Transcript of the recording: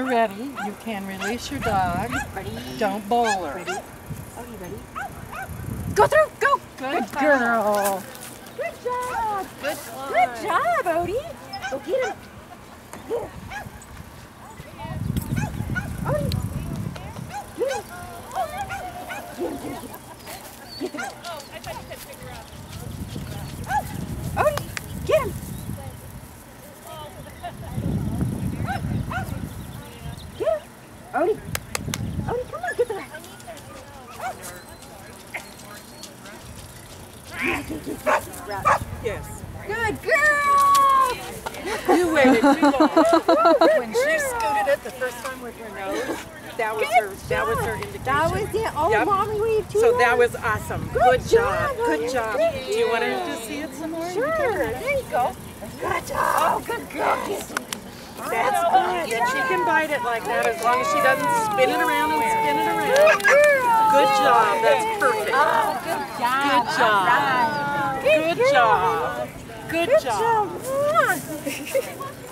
You're ready. You can release your dog. Ready? Don't bowl her. Ready? Okay, ready? Go through! Go! Good girl. Good job! Good Good job, Odie! Go get him! Get him! Odie! Get him! Get him! Odie! Get him! Get him! Odie! Odie, come on, get the rat! Yes. Good girl! You waited too long. When she scooted it the first time with her nose, that was her indication. That was it. Oh, Yep. Mommy, we have two. So that was awesome. Good job. job, Good honey. job. Good Do you want her to see it some more? Sure. There you go. Good job. Oh, good girl. That's good. And she can bite it like that as long as she doesn't spin it around and spin it around. Good job. That's perfect. Oh, good job. Good job. Good job. Good job. Good job.